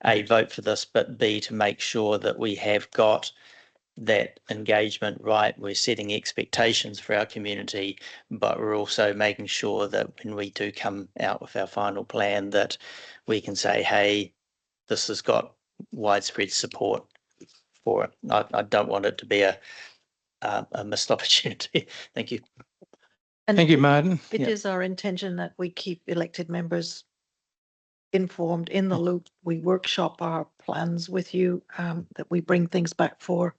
A, vote for this, but B, to make sure that we have got that engagement right. We're setting expectations for our community, but we're also making sure that when we do come out with our final plan, that we can say, hey, this has got widespread support for it. I don't want it to be a missed opportunity. Thank you. And thank you, Martin. It is our intention that we keep elected members informed, in the loop. We workshop our plans with you, that we bring things back for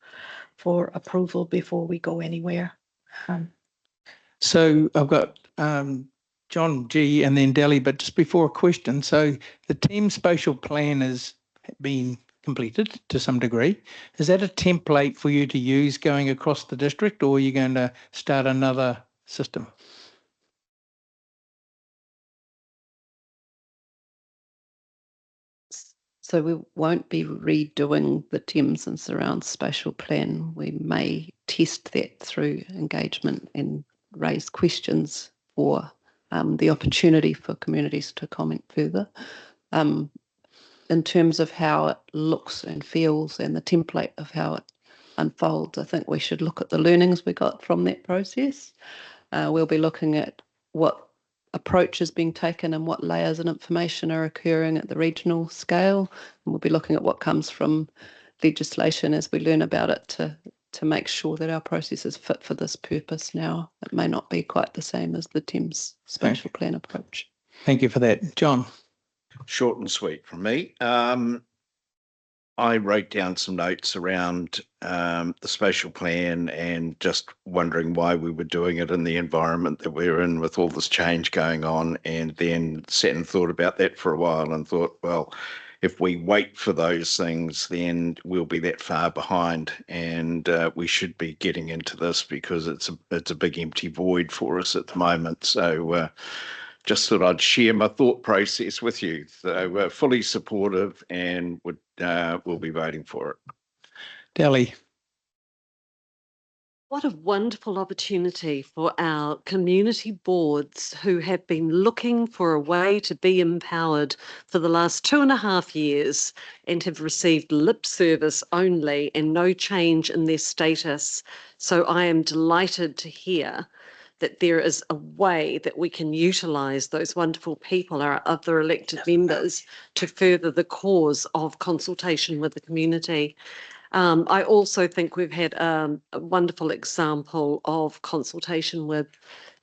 approval before we go anywhere. So I've got John G and then Delhi, but just before a question. So the team spatial plan has been completed to some degree. Is that a template for you to use going across the district, or are you going to start another system? So we won't be redoing the Thames and Surrounds spatial plan. We may test that through engagement and raise questions for the opportunity for communities to comment further. In terms of how it looks and feels and the template of how it unfolds, I think we should look at the learnings we got from that process. We'll be looking at what approach is being taken and what layers of information are occurring at the regional scale. And we'll be looking at what comes from legislation as we learn about it to make sure that our process is fit for this purpose now. It may not be quite the same as the Thames spatial plan approach. Thank you for that. John. Short and sweet from me. I wrote down some notes around the spatial plan and just wondering why we were doing it in the environment that we're in with all this change going on, and then sat and thought about that for a while and thought, well, if we wait for those things, then we'll be that far behind, and we should be getting into this because it's a big empty void for us at the moment. So just thought I'd share my thought process with you. So we're fully supportive and we'll be voting for it. Delhi. What a wonderful opportunity for our community boards who have been looking for a way to be empowered for the last 2.5 years and have received lip service only and no change in their status. So I am delighted to hear that there is a way that we can utilise those wonderful people, our other elected members, to further the cause of consultation with the community. I also think we've had a wonderful example of consultation with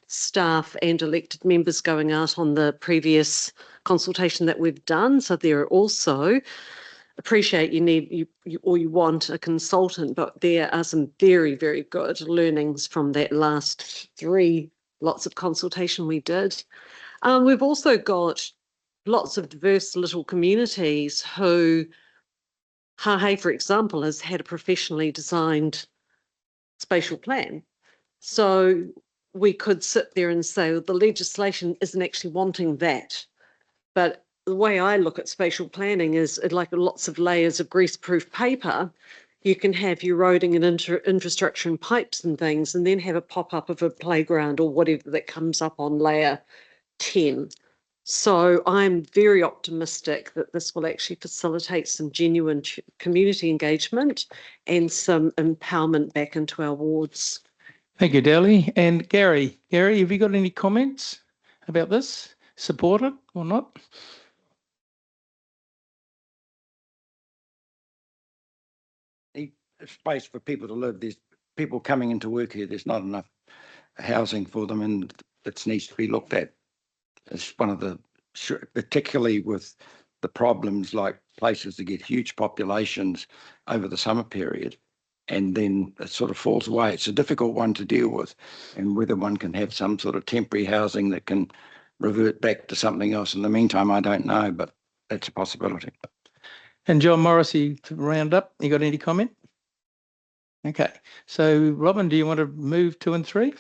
staff and elected members going out on the previous consultation that we've done. So there are also, appreciate you want a consultant, but there are some very, very good learnings from that last 3 lots of consultation we did. We've also got lots of diverse little communities who, Hauraki, for example, has had a professionally designed spatial plan. So we could sit there and say, well, the legislation isn't actually wanting that. But the way I look at spatial planning is like lots of layers of greaseproof paper. You can have your roading and infrastructure and pipes and things, and then have a pop-up of a playground or whatever that comes up on layer 10. So I'm very optimistic that this will actually facilitate some genuine community engagement and some empowerment back into our wards. Thank you, Delhi. And Gary. Gary, have you got any comments about this? Support it or not? Space for people to live. There's people coming into work here. There's not enough housing for them, and it needs to be looked at. It's one of the, particularly with the problems like places that get huge populations over the summer period, and then it sort of falls away. It's a difficult one to deal with, and whether one can have some sort of temporary housing that can revert back to something else in the meantime, I don't know, but that's a possibility. And John Morrissey, to round up, you got any comment? Okay, so Robin, do you want to move 2 and 3?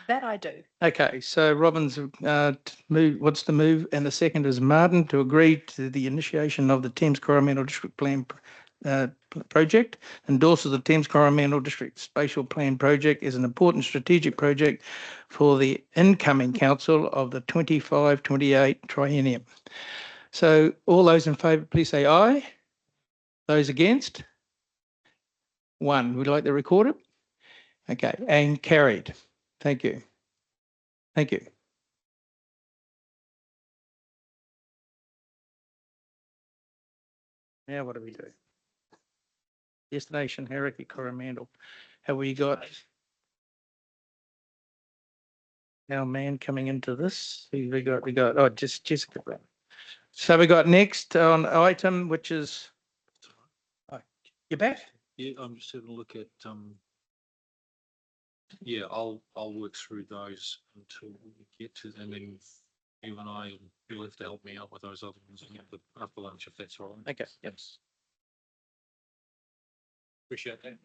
That I do. Okay, so Robin's wants to move, and the second is Martin to agree to the initiation of the Thames-Coromandel District Plan project, endorses the Thames-Coromandel District Spatial Plan project as an important strategic project for the incoming council of the 25-28 triennium. So all those in favour, please say aye. Those against? 1. Would you like to record it? Okay, and carried. Thank you. Thank you. Now what do we do? Destination Hauraki Coromandel. Have we got our man coming into this? Who we got? We got, oh, just Jessica Brown. So we got next on item, which is, oh, you're back? Yeah, I'm just having a look at, yeah, I'll work through those until we get to them, and then you and I, you'll have to help me out with those other ones after lunch, if that's all right. Okay, yes. Appreciate that.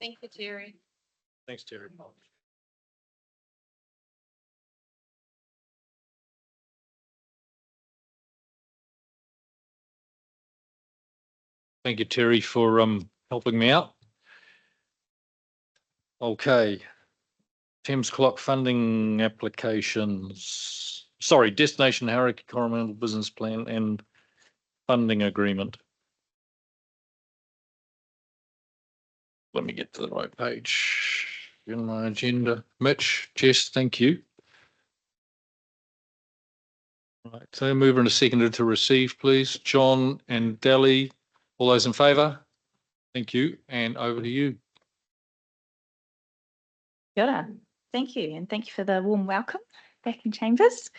Thank you, Terry. Thanks, Terry. Thank you, Terry, for helping me out. Okay. Thames Clock funding applications. Sorry, Destination Hauraki Coromandel Business Plan and funding agreement. Let me get to the right page in my agenda. Mitch, Jess, thank you. Right, so mover and a seconder to receive, please. John and Deli, all those in favour? Thank you, and over to you. Kia ora. Thank you, and thank you for the warm welcome back in Chambers.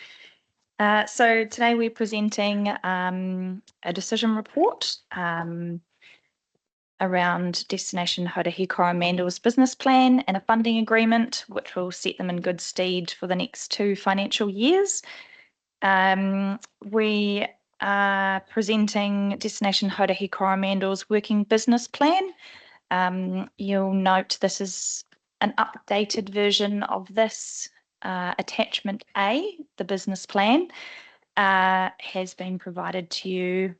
So today we're presenting a decision report around Destination Hauraki Coromandel's business plan and a funding agreement, which will set them in good stead for the next 2 financial years. We are presenting Destination Hauraki Coromandel's working business plan. You'll note this is an updated version of this. Attachment A, the business plan, has been provided to you,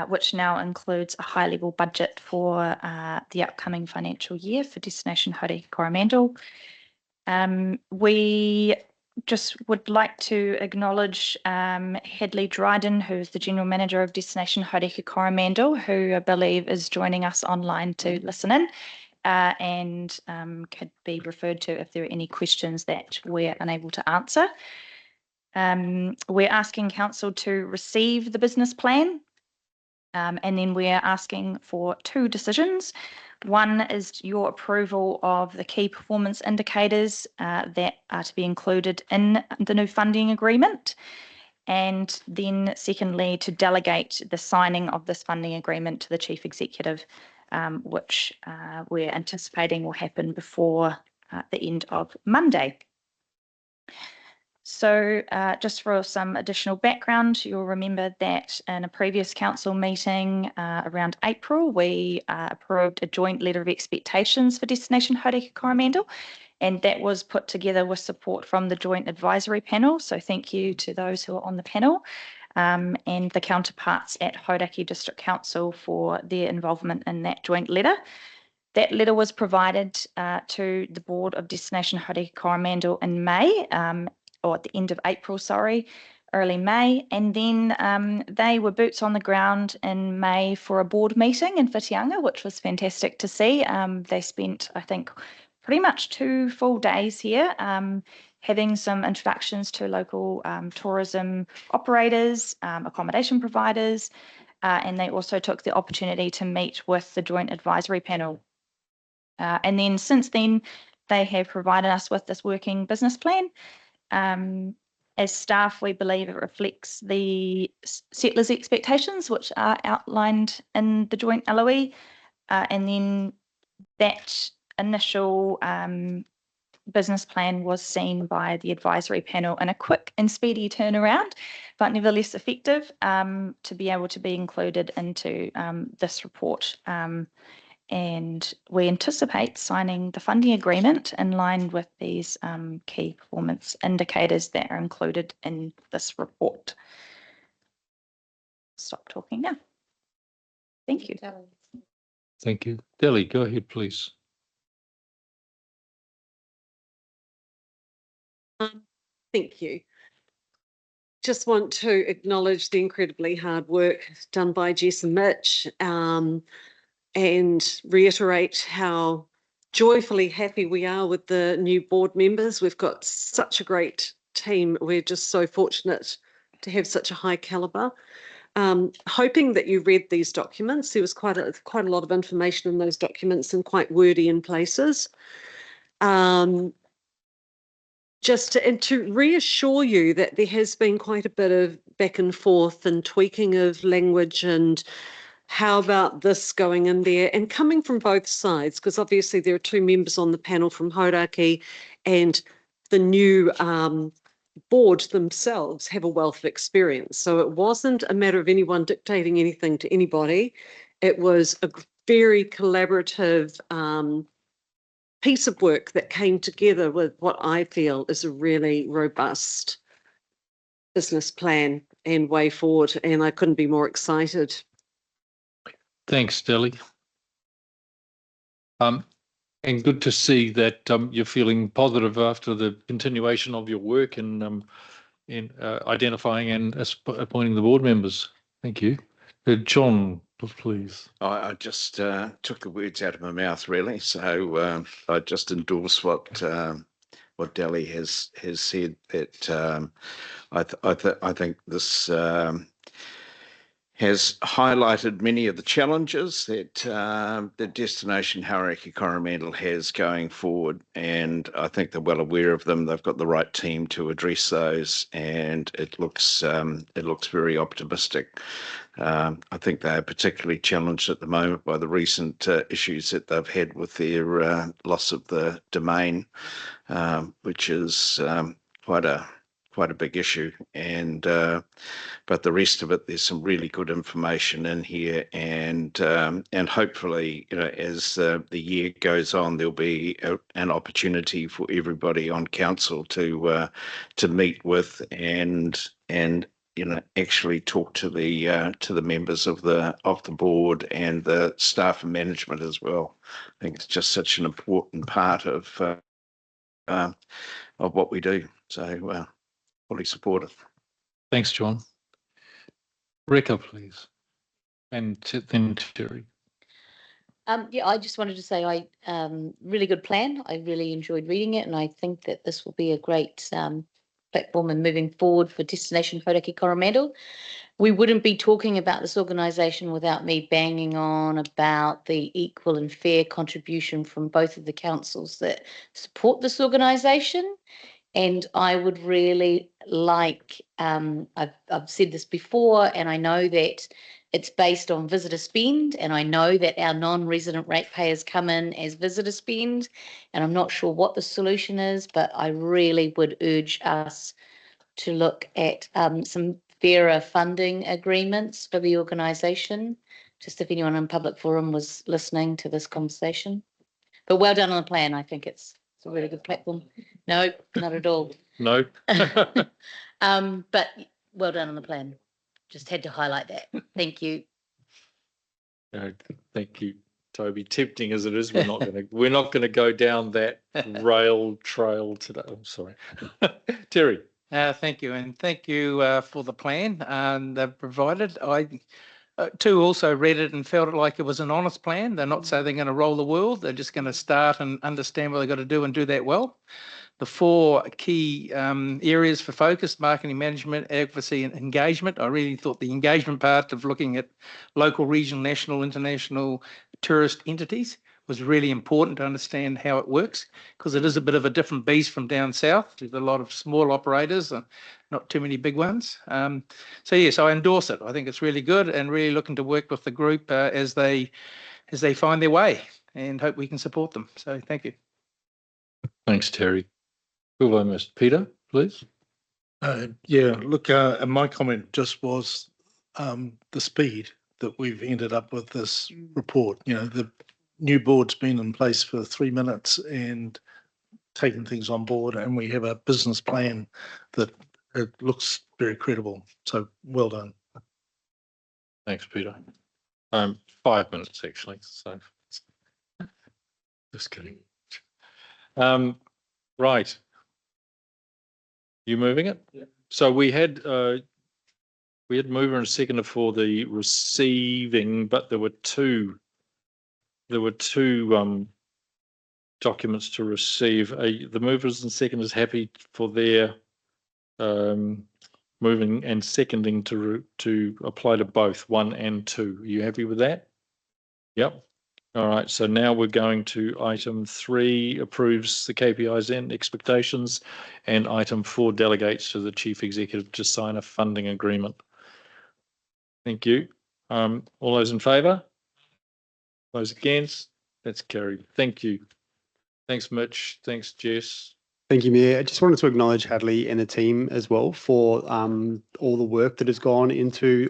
which now includes a high-level budget for the upcoming financial year for Destination Hauraki Coromandel. We just would like to acknowledge Hedley Dryden, who is the General Manager of Destination Hauraki Coromandel, who I believe is joining us online to listen in and could be referred to if there are any questions that we're unable to answer. We're asking Council to receive the business plan, and then we're asking for 2 decisions. One is your approval of the key performance indicators that are to be included in the new funding agreement. And then secondly, to delegate the signing of this funding agreement to the Chief Executive, which we're anticipating will happen before the end of Monday. So just for some additional background, you'll remember that in a previous council meeting around April, we approved a joint letter of expectations for Destination Hauraki Coromandel, and that was put together with support from the joint advisory panel. So thank you to those who are on the panel and the counterparts at Hauraki District Council for their involvement in that joint letter. That letter was provided to the board of Destination Hauraki Coromandel in May, or at the end of April, sorry, early May. And then they were boots on the ground in May for a board meeting in Whitianga, which was fantastic to see. They spent, I think, pretty much 2 full days here, having some introductions to local tourism operators, accommodation providers, and they also took the opportunity to meet with the joint advisory panel. And then since then, they have provided us with this working business plan. As staff, we believe it reflects the settlers' expectations, which are outlined in the joint LOE. And then that initial business plan was seen by the advisory panel in a quick and speedy turnaround, but nevertheless effective to be able to be included into this report. And we anticipate signing the funding agreement in line with these key performance indicators that are included in this report. Stop talking now. Thank you. Thank you. Deli, go ahead, please. Thank you. just want to acknowledge the incredibly hard work done by Jess and Mitch, and reiterate how joyfully happy we are with the new board members. We've got such a great team. We're just so fortunate to have such a high calibre. Hoping that you read these documents. There was quite a lot of information in those documents and quite wordy in places. Just to reassure you that there has been quite a bit of back and forth and tweaking of language and how about this going in there, and coming from both sides, because obviously there are two members on the panel from Hauraki, and the new board themselves have a wealth of experience. So it wasn't a matter of anyone dictating anything to anybody. It was a very collaborative piece of work that came together with what I feel is a really robust business plan and way forward, and I couldn't be more excited. Thanks, Delly. And good to see that you're feeling positive after the continuation of your work in identifying and appointing the board members. Thank you. John, please. I just took the words out of my mouth, really. So I just endorse what Delly has said. That I think this has highlighted many of the challenges that the destination Hauraki-Coromandel has going forward, and I think they're well aware of them. They've got the right team to address those, and it looks very optimistic. I think they are particularly challenged at the moment by the recent issues that they've had with their loss of the domain, which is quite a big issue, and but the rest of it, there's some really good information in here, and hopefully, as the year goes on, there'll be an opportunity for everybody on council to meet with and actually talk to the members of the board and the staff and management as well. I think it's just such an important part of what we do. So fully support it. Thanks, John. Rebecca, please. And then Terry. Yeah, I just wanted to say really good plan. I really enjoyed reading it, and I think that this will be a great platform and moving forward for Destination Hauraki-Coromandel. We wouldn't be talking about this organisation without me banging on about the equal and fair contribution from both of the councils that support this organisation. And I would really like, I've said this before, and I know that it's based on visitor spend, and I know that our non-resident ratepayers come in as visitor spend, and I'm not sure what the solution is, but I really would urge us to look at some fairer funding agreements for the organisation, just if anyone in public forum was listening to this conversation. But well done on the plan. I think it's a really good platform. No, not at all. No. But well done on the plan. Just had to highlight that. Thank you. Thank you, Toby. Tempting as it is, we're not going to go down that rail trail today. I'm sorry. Terry. Thank you, and thank you for the plan they've provided. I too also read it and felt it like it was an honest plan. They're not saying they're going to roll the world. They're just going to start and understand what they've got to do and do that well. The four key areas for focus: marketing, management, advocacy, and engagement. I really thought the engagement part of looking at local, regional, national, international tourist entities was really important to understand how it works, because it is a bit of a different beast from down south. There's a lot of small operators and not too many big ones. So yes, I endorse it. I think it's really good, and really looking to work with the group as they find their way, and hope we can support them. So thank you. Thanks, Terry. Who I missed? Peter, please. Yeah, look, my comment just was the speed that we've ended up with this report. The new board's been in place for 3 minutes and taken things on board, and we have a business plan that it looks very credible. So well done. Thanks, Peter. 5 minutes actually. So just kidding. Right. You moving it? Yeah. So we had mover and seconder for the receiving, but there were two documents to receive. The movers and seconders happy for their moving and seconding to apply to both 1 and 2. Are you happy with that? Yep. All right. So now we're going to item 3, approves the KPIs and expectations, and item 4 delegates to the chief executive to sign a funding agreement. Thank you. All those in favour? Those against? That's carried. Thank you. Thanks, Mitch. Thanks, Jess. Thank you, Mayor. I just wanted to acknowledge Hadley and the team as well for all the work that has gone into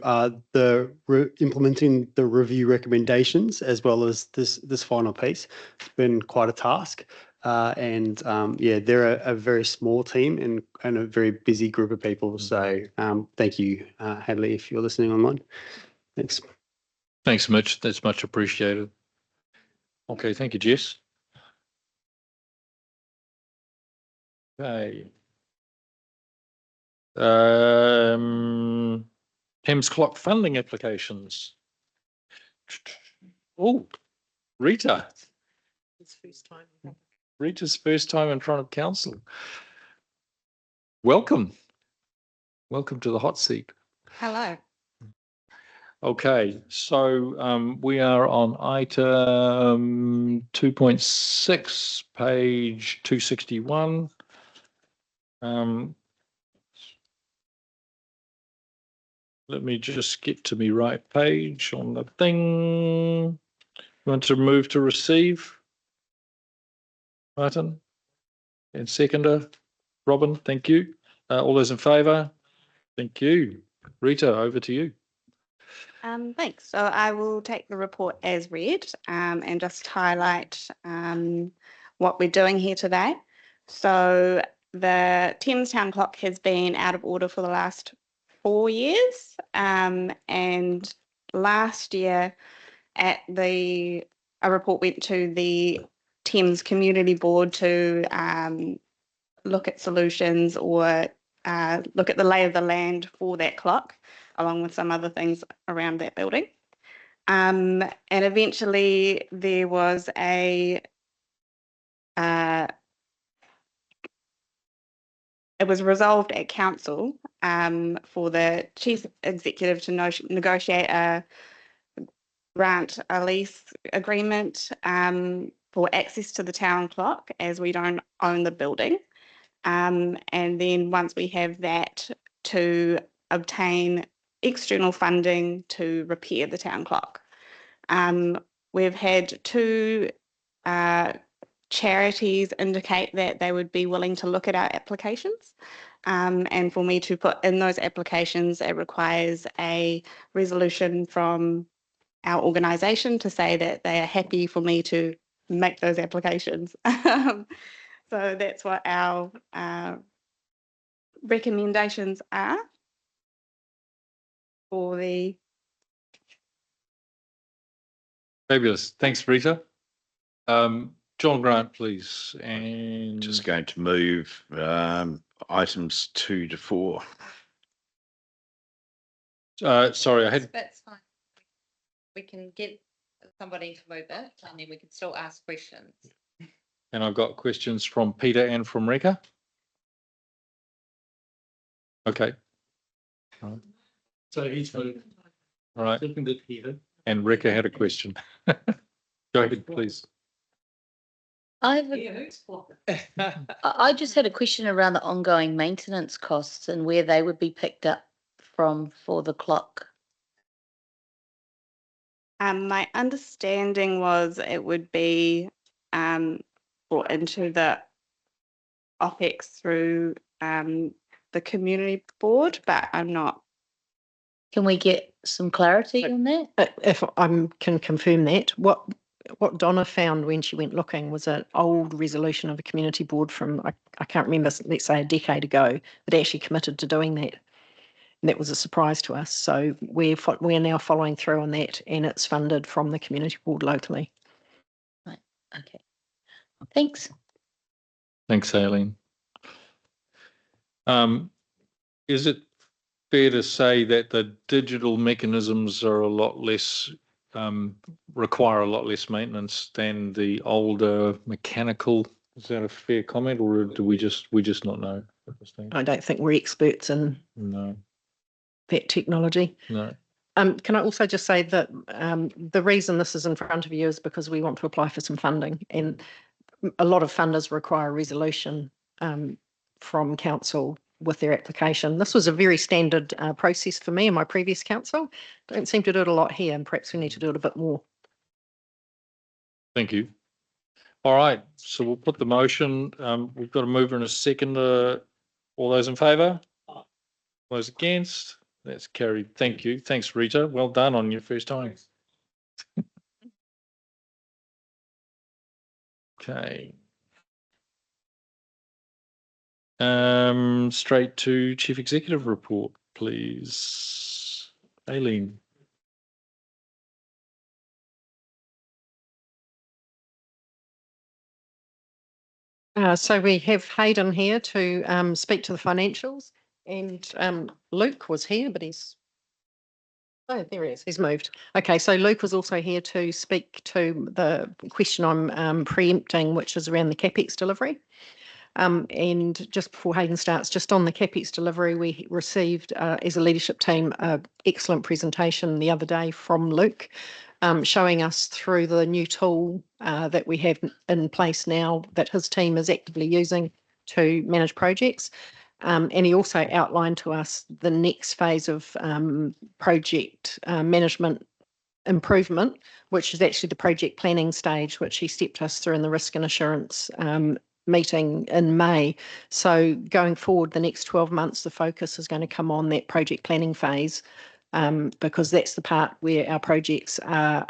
implementing the review recommendations, as well as this final piece. It's been quite a task. Yeah, they're a very small team and a very busy group of people. So thank you, Hadley, if you're listening online. Thanks. Thanks, Mitch. That's much appreciated. Okay, thank you, Jess. Okay. Thames Clock funding applications. Oh, Rita. It's first time. Rita's first time in front of council. Welcome. Welcome to the hot seat. Hello. Okay, so we are on item 2.6, page 261. Let me just get to my right page on the thing. You want to move to receive? Martin? And seconder? Robin, thank you. All those in favour? Thank you. Rita, over to you. Thanks. So I will take the report as read and just highlight what we're doing here today. So the Thames Town Clock has been out of order for the last 4 years, and last year a report went to the Thames Community Board to look at solutions or look at the lay of the land for that clock, along with some other things around that building. And eventually there was it was resolved at council for the chief executive to negotiate a lease agreement for access to the town clock, as we don't own the building. And then once we have that, to obtain external funding to repair the town clock. We've had 2 charities indicate that they would be willing to look at our applications. And for me to put in those applications, it requires a resolution from our organisation to say that they are happy for me to make those applications. So that's what our recommendations are for the... Fabulous. Thanks, Rita. John Grant, please. And Just going to move items 2 to 4. Sorry, I had. That's fine. We can get somebody to move it, and then we can still ask questions. And I've got questions from Peter and from Reka. Okay. All right. So he's moved. All right. Seconded Peter. And Reka had a question. Go ahead, please. I just had a question around the ongoing maintenance costs and where they would be picked up from for the clock. My understanding was it would be brought into the OPEX through the community board, but I'm not. Can we get some clarity on that? If I can confirm that, what Donna found when she went looking was an old resolution of a community board from, I can't remember, let's say a decade ago, that actually committed to doing that. And that was a surprise to us. So we're now following through on that, and it's funded from the community board locally. Right. Okay. Thanks. Thanks, Aileen. is it fair to say that the digital mechanisms are a lot less, require a lot less maintenance than the older mechanical? Is that a fair comment, or do we just not know? I don't think we're experts in No, that technology. no. Can I also just say that the reason this is in front of you is because we want to apply for some funding, and a lot of funders require a resolution from council with their application. This was a very standard process for me in my previous council. Don't seem to do it a lot here, and perhaps we need to do it a bit more. Thank you. All right, so we'll put the motion. We've got a mover and a second. All those in favour? Those against? That's carried. Thank you. Thanks, Rita. Well done on your first time. Okay. Straight to Chief Executive report, please. Aileen. So we have Hayden here to speak to the financials, and Luke was here, but he's, oh, there he is, he's moved. Okay, so Luke was also here to speak to the question I'm preempting, which is around the CapEx delivery. And just before Hayden starts, just on the CapEx delivery, we received, as a leadership team, an excellent presentation the other day from Luke, showing us through the new tool that we have in place now that his team is actively using to manage projects. And he also outlined to us the next phase of project management improvement, which is actually the project planning stage, which he stepped us through in the risk and assurance meeting in May. So going forward, the next 12 months, the focus is going to come on that project planning phase, because that's the part where our projects are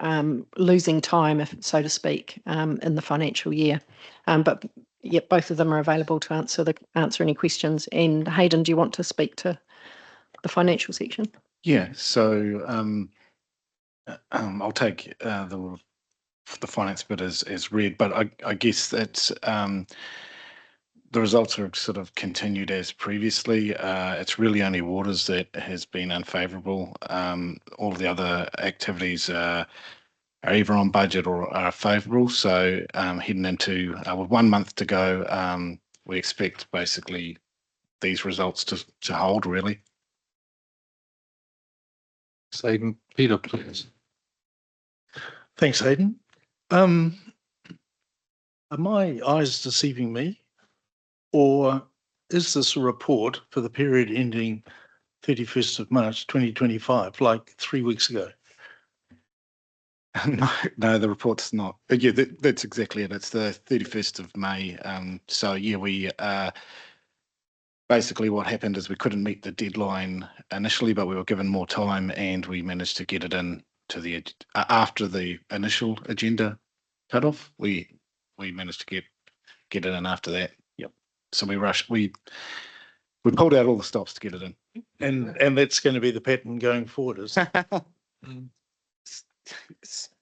losing time, so to speak, in the financial year. But yeah, both of them are available to answer any questions. And Hayden, do you want to speak to the financial section? Yeah, so I'll take the finance bit as read, but I guess that's the results are sort of continued as previously. It's really only waters that has been unfavourable. All of the other activities are either on budget or are favourable. So heading into with 1 month to go, we expect basically these results to hold really. Hayden, Peter, please. Thanks, Hayden. Are my eyes deceiving me? Or is this a report for the period ending 31st of March 2025, like 3 weeks ago? No, the report's not. Yeah, that's exactly it. It's the 31st of May. So yeah, we basically what happened is we couldn't meet the deadline initially, but we were given more time and we managed to get it in to the after the initial agenda cutoff. We managed to get it in after that. Yep. So we rushed. We pulled out all the stops to get it in. And that's going to be the pattern going forward, is it?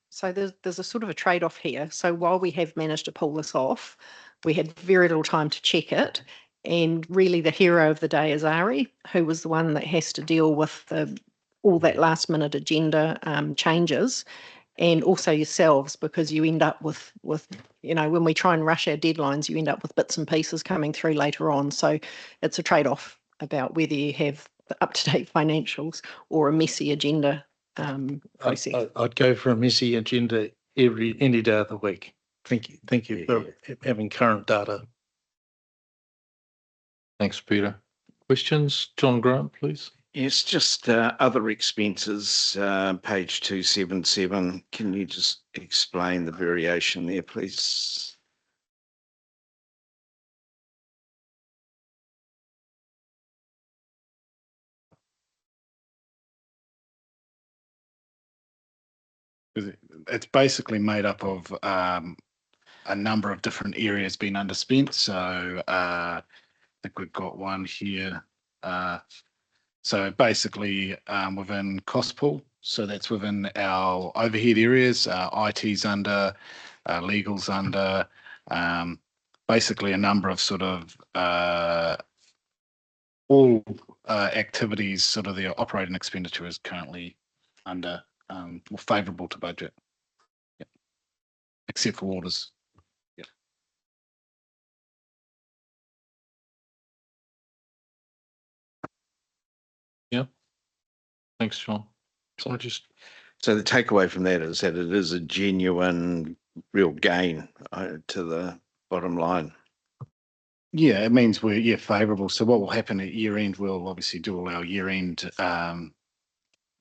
So there's a sort of a trade-off here. So while we have managed to pull this off, we had very little time to check it. And really the hero of the day is Ari, who was the one that has to deal with all that last minute agenda changes, and also yourselves, because you end up with, you know, when we try and rush our deadlines, you end up with bits and pieces coming through later on. So it's a trade-off about whether you have the up-to-date financials or a messy agenda process. I'd go for a messy agenda any day of the week. Thank you for having current data. Thanks, Peter. Questions? John Grant, please. Yes, just other expenses, page 277. Can you just explain the variation there, please? It's basically made up of a number of different areas being underspent. So I think we've got one here. So basically within cost pool, so that's within our overhead areas, IT's under, legal's under, basically a number of sort of all activities, sort of their operating expenditure is currently under or favourable to budget. Yep. Except for waters. Yep. Yeah. Thanks, John. So So the takeaway from that is that it is a genuine, real gain to the bottom line. Yeah, it means we're favourable. So what will happen at year end? We'll obviously do all our year end.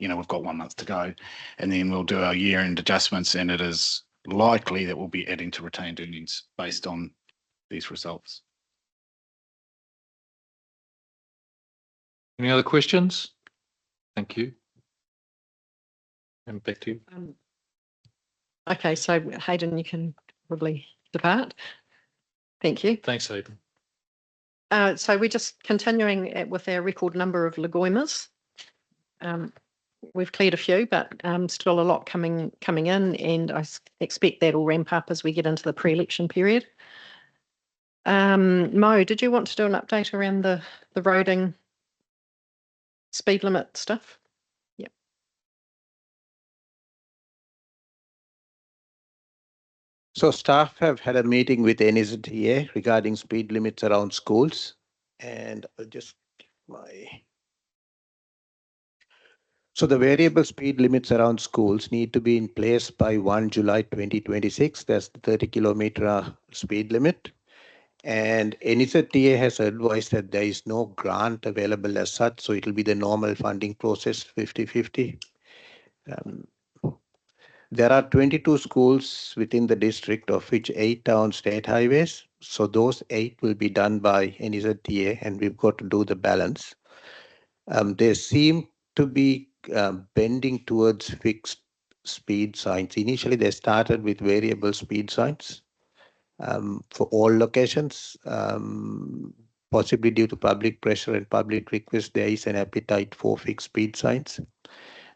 We've got 1 month to go, and then we'll do our year end adjustments. And it is likely that we'll be adding to retained earnings based on these results. any other questions? Thank you. And back to you. Okay, so Hayden, you can probably depart. Thank you. Thanks, Hayden. So we're just continuing with our record number of Lagoimas. We've cleared a few, but still a lot coming in, and I expect that'll ramp up as we get into the pre-election period. Mo, did you want to do an update around the roading speed limit stuff? Yep. So staff have had a meeting with NZTA regarding speed limits around schools, and so the variable speed limits around schools need to be in place by 1 July 2026. That's the 30-kilometer speed limit. And NZTA has advised that there is no grant available as such, so it will be the normal funding process, 50-50. There are 22 schools within the district, of which 8 are on state highways. So those 8 will be done by NZTA, and we've got to do the balance. They seem to be bending towards fixed speed signs. Initially, they started with variable speed signs for all locations. Possibly due to public pressure and public request, there is an appetite for fixed speed signs.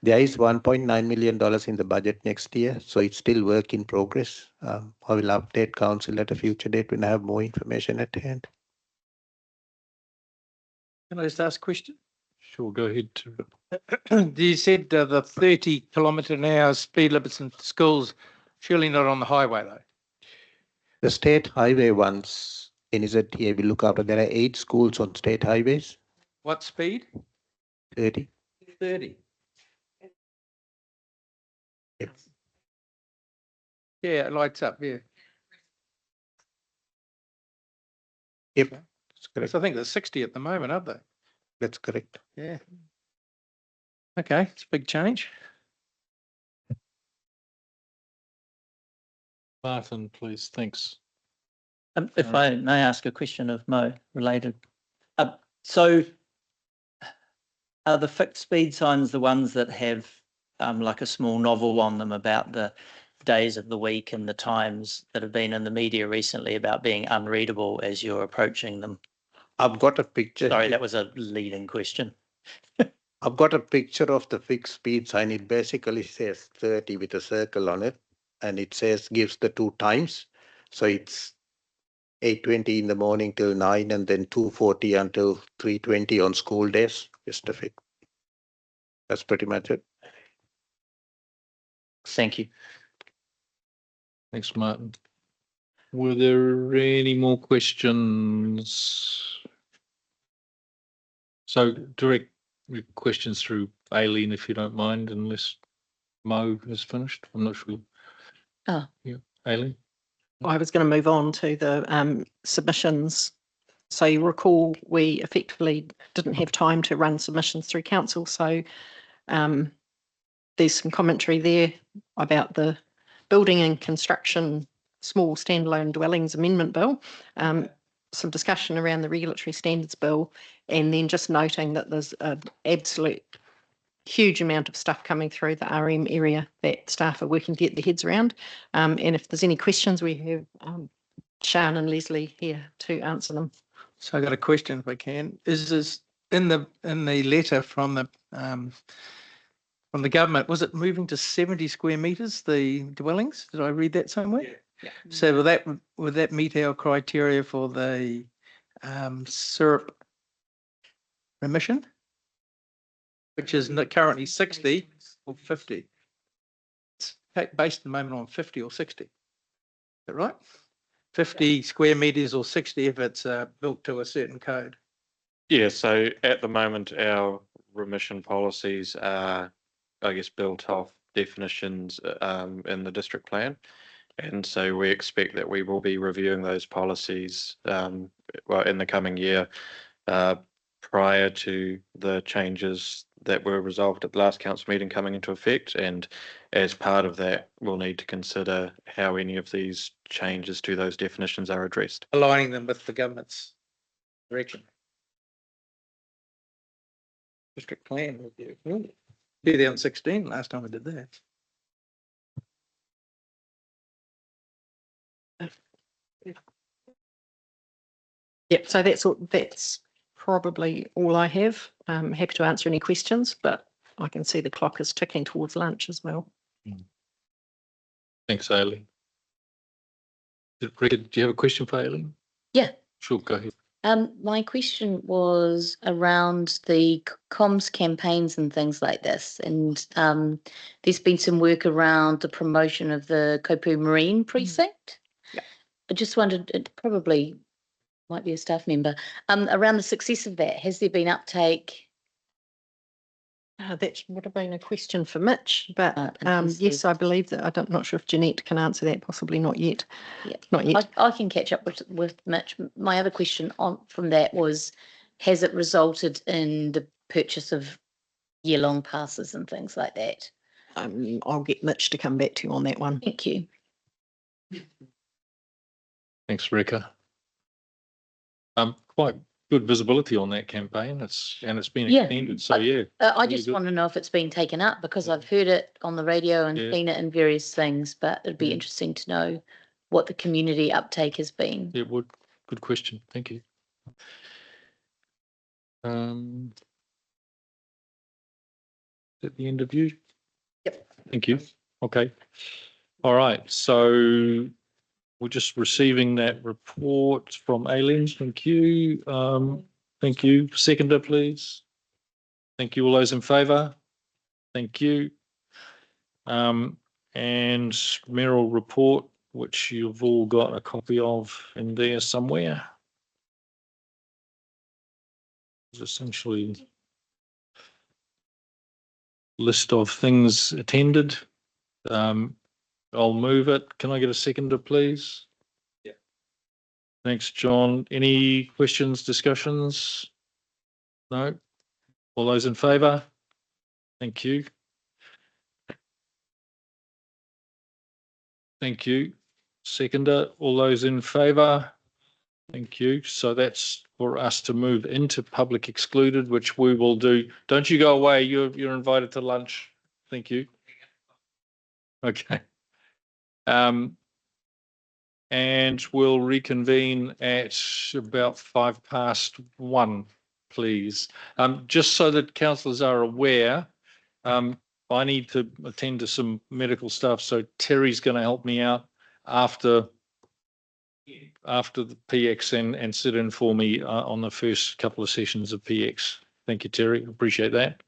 There is $1.9 million in the budget next year, so it's still work in progress. I will update council at a future date when I have more information at hand. Can I just ask a question? Sure, go ahead. You said the 30-kilometre-an-hour speed limits in schools, surely not on the highway though. The state highway ones, NZTA will look after. There are 8 schools on state highways. What speed? 30. 30. Yeah, it lights up, yeah. Yep, that's correct. So I think there's 60 at the moment, aren't they? That's correct. Yeah. Okay, it's a big change. Martin, please. Thanks. If I may ask a question of Mo related. So are the fixed speed signs the ones that have like a small novel on them about the days of the week and the times that have been in the media recently about being unreadable as you're approaching them? I've got a picture. Sorry, that was a leading question. I've got a picture of the fixed speed sign. It basically says 30 with a circle on it, and it gives the 2 times. So it's 8:20 in the morning till 9, and then 2:40 until 3:20 on school days. Just a fix. That's pretty much it. Thank you. Thanks, Martin. Were there any more questions? So direct questions through Aileen, if you don't mind, unless Mo has finished. I'm not sure. Oh. Yeah, Aileen. I was going to move on to the submissions. So you recall we effectively didn't have time to run submissions through council. So there's some commentary there about the Building and Construction Small Standalone Dwellings Amendment Bill, some discussion around the Regulatory Standards Bill, and then just noting that there's an absolute huge amount of stuff coming through the RM area that staff are working to get their heads around. And if there's any questions, we have Sian and Leslie here to answer them. So I got a question if I can. Is this in the letter from the government, was it moving to 70 square metres, the dwellings? Did I read that somewhere? Yeah. So would that meet our criteria for the SIRP remission, which is currently 60 or 50. It's based at the moment on 50 or 60. Is that right? 50 square meters or 60 if it's built to a certain code. Yeah, so at the moment, our remission policies are, I guess, built off definitions in the district plan. And so we expect that we will be reviewing those policies well, in the coming year prior to the changes that were resolved at the last council meeting coming into effect. And as part of that, we'll need to consider how any of these changes to those definitions are addressed. Aligning them with the government's direction. District plan review. 2016, last time we did that. Yep, so that's probably all I have. I'm happy to answer any questions, but I can see the clock is ticking towards lunch as well. Thanks, Aileen. Rick, do you have a question for Aileen? Yeah. Sure, go ahead. My question was around the comms campaigns and things like this. And there's been some work around the promotion of the Kopu Marine Precinct. Yeah. I just wondered, it probably might be a staff member, around the success of that. Has there been uptake? That would have been a question for Mitch, but and yes, I believe that. I'm not sure if Jeanette can answer that. Possibly not yet. Yeah, not yet. I can catch up with Mitch. My other question from that was, has it resulted in the purchase of year-long passes and things like that? I'll get Mitch to come back to you on that one. Thank you. Thanks, Rika. Quite good visibility on that campaign. It's been extended. So yeah. I just want to know if it's been taken up because I've heard it on the radio and seen it in various things, but it'd be interesting to know what the community uptake has been. It would. Good question. Thank you. At the end of you? Yep. Thank you. Okay. All right. So we're just receiving that report from Aileen. Thank you. Thank you. Seconder, please. Thank you. All those in favour? Thank you. And Mayoral Report, which you've all got a copy of in there somewhere. It's essentially list of things attended. I'll move it. Can I get a seconder, please? Yeah. Thanks, John. Any questions, discussions? No? All those in favour? Thank you. Thank you. Seconder, all those in favour? Thank you. So that's for us to move into public excluded, which we will do. Don't you go away. You're invited to lunch. Thank you. Okay. And we'll reconvene at about 1:05, please. Just so that councillors are aware, I need to attend to some medical stuff, so Terry's going to help me out after the PX and sit in for me on the first couple of sessions of PX. Thank you, Terry. Appreciate that.